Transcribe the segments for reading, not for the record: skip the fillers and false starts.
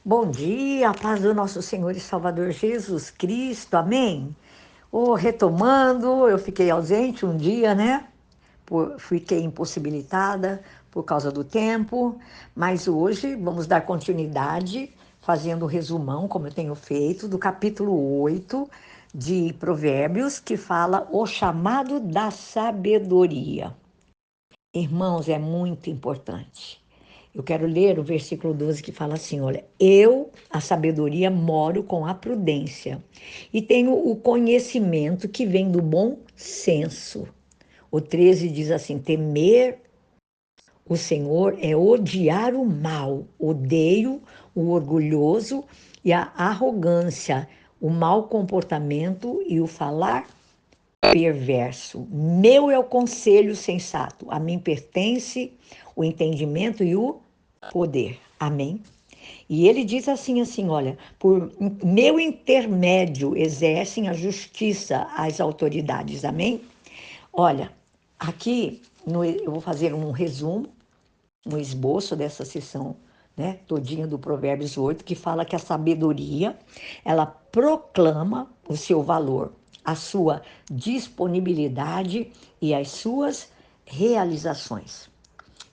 Bom dia, a paz do nosso Senhor e Salvador Jesus Cristo, amém? Retomando, eu fiquei ausente um dia, né? Fiquei impossibilitada por causa do tempo, mas hoje vamos dar continuidade, fazendo o resumão, como eu tenho feito, do capítulo 8 de Provérbios, que fala o chamado da sabedoria. Irmãos, é muito importante. Eu quero ler o versículo 12 que fala assim: olha, eu, a sabedoria, moro com a prudência e tenho o conhecimento que vem do bom senso. O 13 diz assim: temer o Senhor é odiar o mal, odeio o orgulhoso e a arrogância, o mau comportamento e o falar perverso. Meu é o conselho sensato, a mim pertence o entendimento e o poder. Amém? E ele diz assim, olha, por meu intermédio exercem a justiça as autoridades. Amém? Olha, aqui eu vou fazer um resumo, um esboço dessa sessão, né, todinha do Provérbios 8, que fala que a sabedoria, ela proclama o seu valor, a sua disponibilidade e as suas realizações.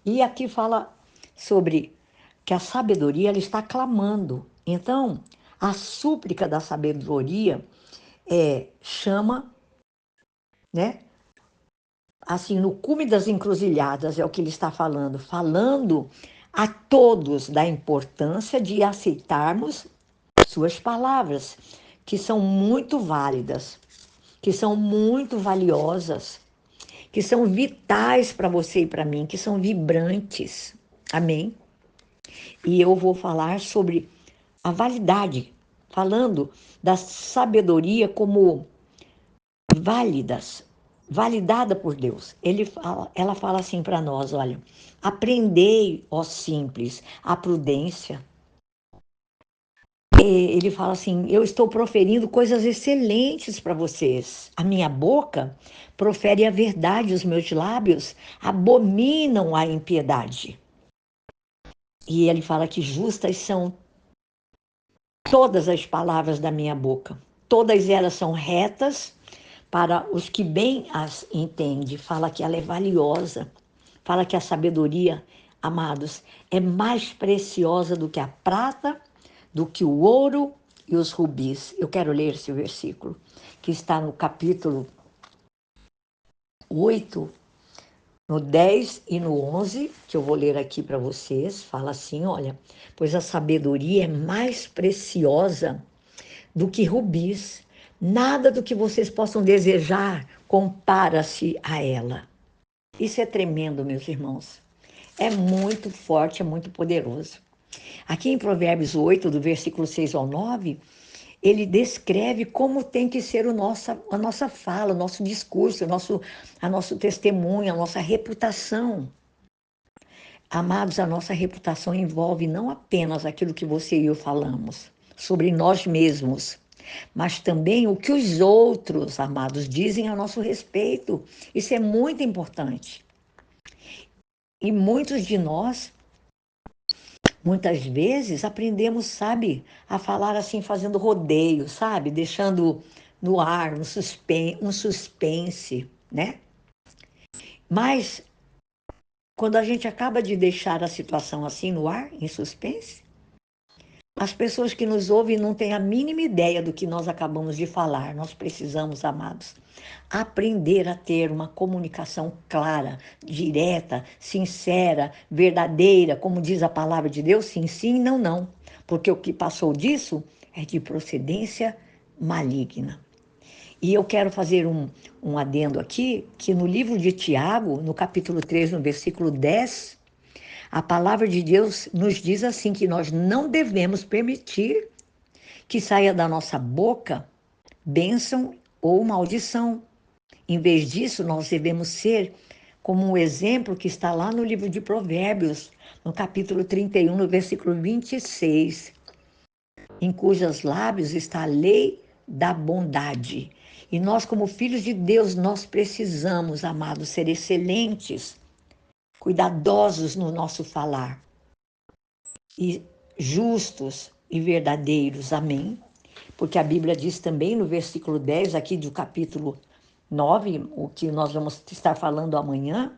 E aqui fala sobre que a sabedoria ela está clamando. Então, a súplica da sabedoria chama, né? Assim, no cume das encruzilhadas é o que ele está falando a todos da importância de aceitarmos suas palavras, que são muito válidas, que são muito valiosas, que são vitais para você e para mim, que são vibrantes. Amém? E eu vou falar sobre a validade, falando da sabedoria como válidas, validada por Deus. Ela fala assim para nós, olha, aprendei, ó simples, a prudência. Ele fala assim, eu estou proferindo coisas excelentes para vocês. A minha boca profere a verdade, os meus lábios abominam a impiedade. E ele fala que justas são todas as palavras da minha boca. Todas elas são retas para os que bem as entendem. Fala que ela é valiosa. Fala que a sabedoria, amados, é mais preciosa do que a prata, do que o ouro e os rubis. Eu quero ler esse versículo, que está no capítulo 8, no 10 e no 11, que eu vou ler aqui para vocês. Fala assim, olha, pois a sabedoria é mais preciosa do que rubis. Nada do que vocês possam desejar compara-se a ela. Isso é tremendo, meus irmãos. É muito forte, é muito poderoso. Aqui em Provérbios 8, do versículo 6 ao 9, ele descreve como tem que ser a nossa fala, o nosso discurso, a nosso testemunho, a nossa reputação. Amados, a nossa reputação envolve não apenas aquilo que você e eu falamos sobre nós mesmos, mas também o que os outros, amados, dizem a nosso respeito. Isso é muito importante. E muitos de nós, muitas vezes, aprendemos, sabe, a falar assim, fazendo rodeio, sabe, deixando no ar um suspense, né? Mas quando a gente acaba de deixar a situação assim no ar, em suspense, as pessoas que nos ouvem não têm a mínima ideia do que nós acabamos de falar. Nós precisamos, amados, aprender a ter uma comunicação clara, direta, sincera, verdadeira, como diz a palavra de Deus, sim, sim, não, não. Porque o que passou disso é de procedência maligna. E eu quero fazer um adendo aqui, que no livro de Tiago, no capítulo 3, no versículo 10, a palavra de Deus nos diz assim, que nós não devemos permitir que saia da nossa boca bênção ou maldição. Em vez disso, nós devemos ser como um exemplo que está lá no livro de Provérbios, no capítulo 31, no versículo 26, em cujos lábios está a lei da bondade. E nós, como filhos de Deus, nós precisamos, amados, ser excelentes, cuidadosos no nosso falar, e justos e verdadeiros. Amém. Porque a Bíblia diz também no versículo 10 aqui do capítulo 9, o que nós vamos estar falando amanhã,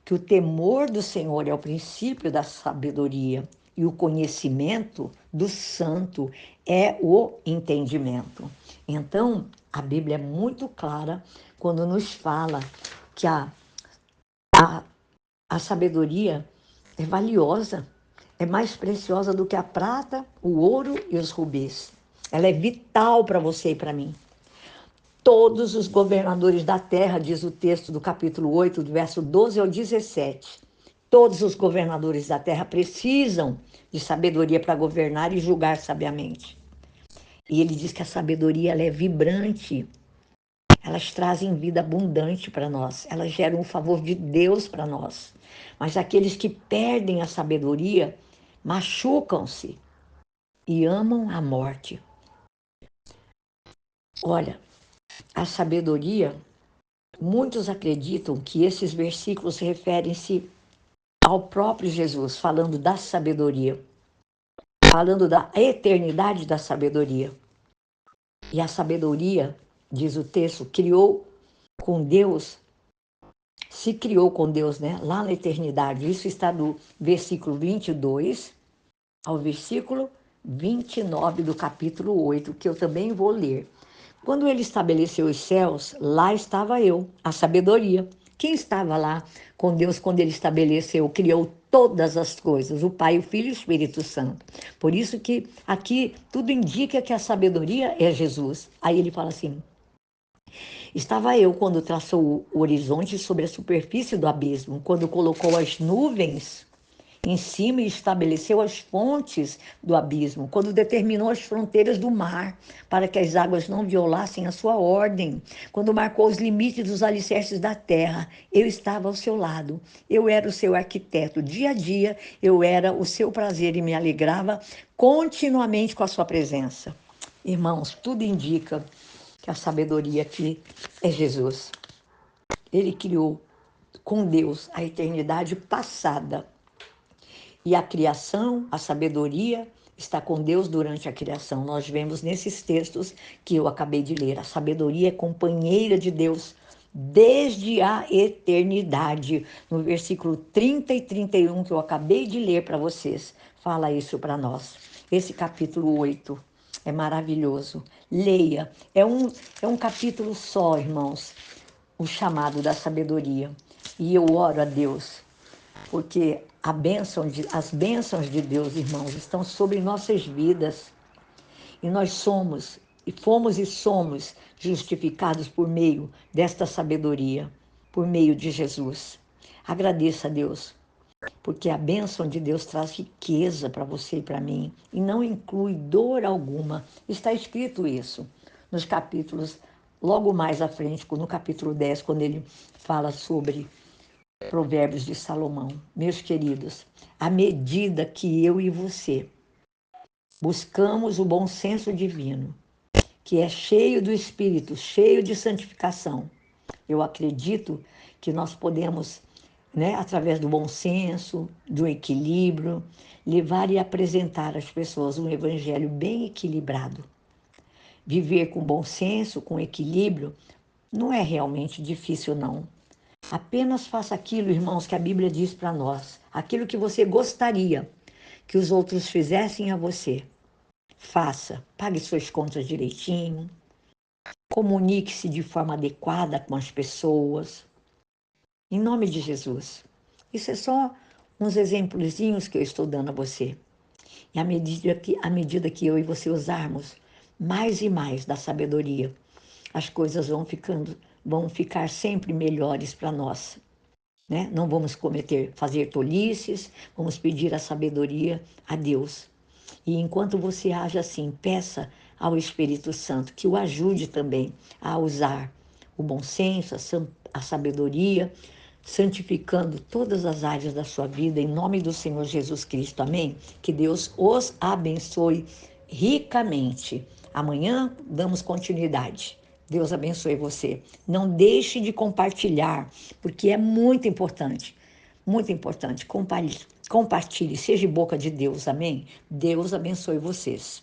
que o temor do Senhor é o princípio da sabedoria e o conhecimento do santo é o entendimento. Então, a Bíblia é muito clara quando nos fala que a, a sabedoria é valiosa, é mais preciosa do que a prata, o ouro e os rubis. Ela é vital para você e para mim. Todos os governadores da terra, diz o texto do capítulo 8, do verso 12 ao 17. Todos os governadores da terra precisam de sabedoria para governar e julgar sabiamente. E ele diz que a sabedoria ela é vibrante, elas trazem vida abundante para nós, elas geram o favor de Deus para nós. Mas aqueles que perdem a sabedoria machucam-se e amam a morte. Olha, a sabedoria, muitos acreditam que esses versículos referem-se ao próprio Jesus, falando da sabedoria, falando da eternidade da sabedoria. E a sabedoria, diz o texto, se criou com Deus, né? Lá na eternidade. Isso está do versículo 22 ao versículo 29 do capítulo 8, que eu também vou ler. Quando ele estabeleceu os céus, lá estava eu, a sabedoria. Quem estava lá com Deus quando ele estabeleceu, criou todas as coisas, o Pai, o Filho e o Espírito Santo. Por isso que aqui tudo indica que a sabedoria é Jesus. Aí ele fala assim: estava eu quando traçou o horizonte sobre a superfície do abismo, quando colocou as nuvens em cima e estabeleceu as fontes do abismo, quando determinou as fronteiras do mar, para que as águas não violassem a sua ordem, quando marcou os limites dos alicerces da terra, eu estava ao seu lado, eu era o seu arquiteto, dia a dia eu era o seu prazer e me alegrava continuamente com a sua presença. Irmãos, tudo indica que a sabedoria aqui é Jesus. Ele criou com Deus a eternidade passada. E a criação, a sabedoria, está com Deus durante a criação. Nós vemos nesses textos que eu acabei de ler. A sabedoria é companheira de Deus desde a eternidade. No versículo 30 e 31 que eu acabei de ler para vocês, fala isso para nós. Esse capítulo 8 é maravilhoso. Leia. É um capítulo só, irmãos, o chamado da sabedoria. E eu oro a Deus porque as bênçãos de Deus, irmãos, estão sobre nossas vidas. E nós fomos e somos justificados por meio desta sabedoria, por meio de Jesus. Agradeça a Deus, porque a bênção de Deus traz riqueza para você e para mim, e não inclui dor alguma. Está escrito isso nos capítulos, logo mais à frente, no capítulo 10, quando ele fala sobre Provérbios de Salomão. Meus queridos, à medida que eu e você buscamos o bom senso divino, que é cheio do Espírito, cheio de santificação, eu acredito que nós podemos, né, através do bom senso, do equilíbrio, levar e apresentar às pessoas um evangelho bem equilibrado. Viver com bom senso, com equilíbrio, não é realmente difícil, não. Apenas faça aquilo, irmãos, que a Bíblia diz para nós. Aquilo que você gostaria que os outros fizessem a você. Faça. Pague suas contas direitinho. Comunique-se de forma adequada com as pessoas. Em nome de Jesus. Isso é só uns exemplozinhos que eu estou dando a você. E à medida que eu e você usarmos mais e mais da sabedoria, as coisas vão ficar sempre melhores para nós. Né? Não vamos fazer tolices, vamos pedir a sabedoria a Deus. E enquanto você age assim, peça ao Espírito Santo que o ajude também a usar o bom senso, a sabedoria, santificando todas as áreas da sua vida, em nome do Senhor Jesus Cristo. Amém? Que Deus os abençoe ricamente. Amanhã damos continuidade. Deus abençoe você. Não deixe de compartilhar, porque é muito importante. Muito importante. Compartilhe, seja boca de Deus, amém? Deus abençoe vocês.